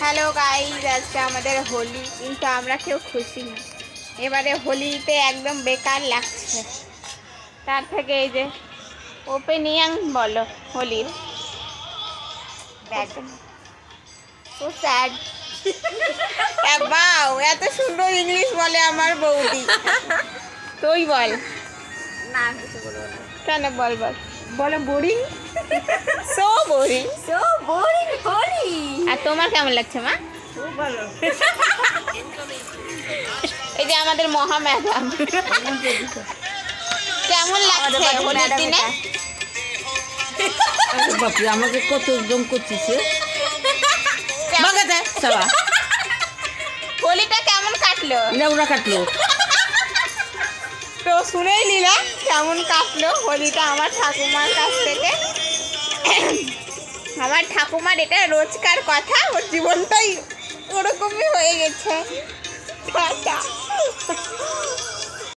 Hello guys, আজকে আমাদের হোলি, কিন্তু আমরা কেউ খুশি না। এবারে হোলিতে একদম বেকার লাগছে। তার থেকে এই যে ওপেনিং বলো হোলির। So sad. বাও, এত সুন্দর ইংলিশ বলে আমার বৌদি। তুই বল। না কিছু বলবো না। কেন বল বল। বলো boring. So boring. So boring হোলি। আর তোমার কেমন লাগছে মা? খুব ভালো। এই যে আমাদের মহা ম্যাডাম, কেমন লাগছে হোলির দিনে? বাপরে আমাকে কত জম করছিস বাগাতে সবা হোলিটা কেমন কাটলো? নেওড়া কাটলো। তো শুনেই নিলা কেমন কাটলো হোলিটা আমার ঠাকুমার কাছ থেকে। আমার ঠাকুমার এটা রোজকার কথা, ওর জীবনটাই ওরকমই হয়ে গেছে। টাটা।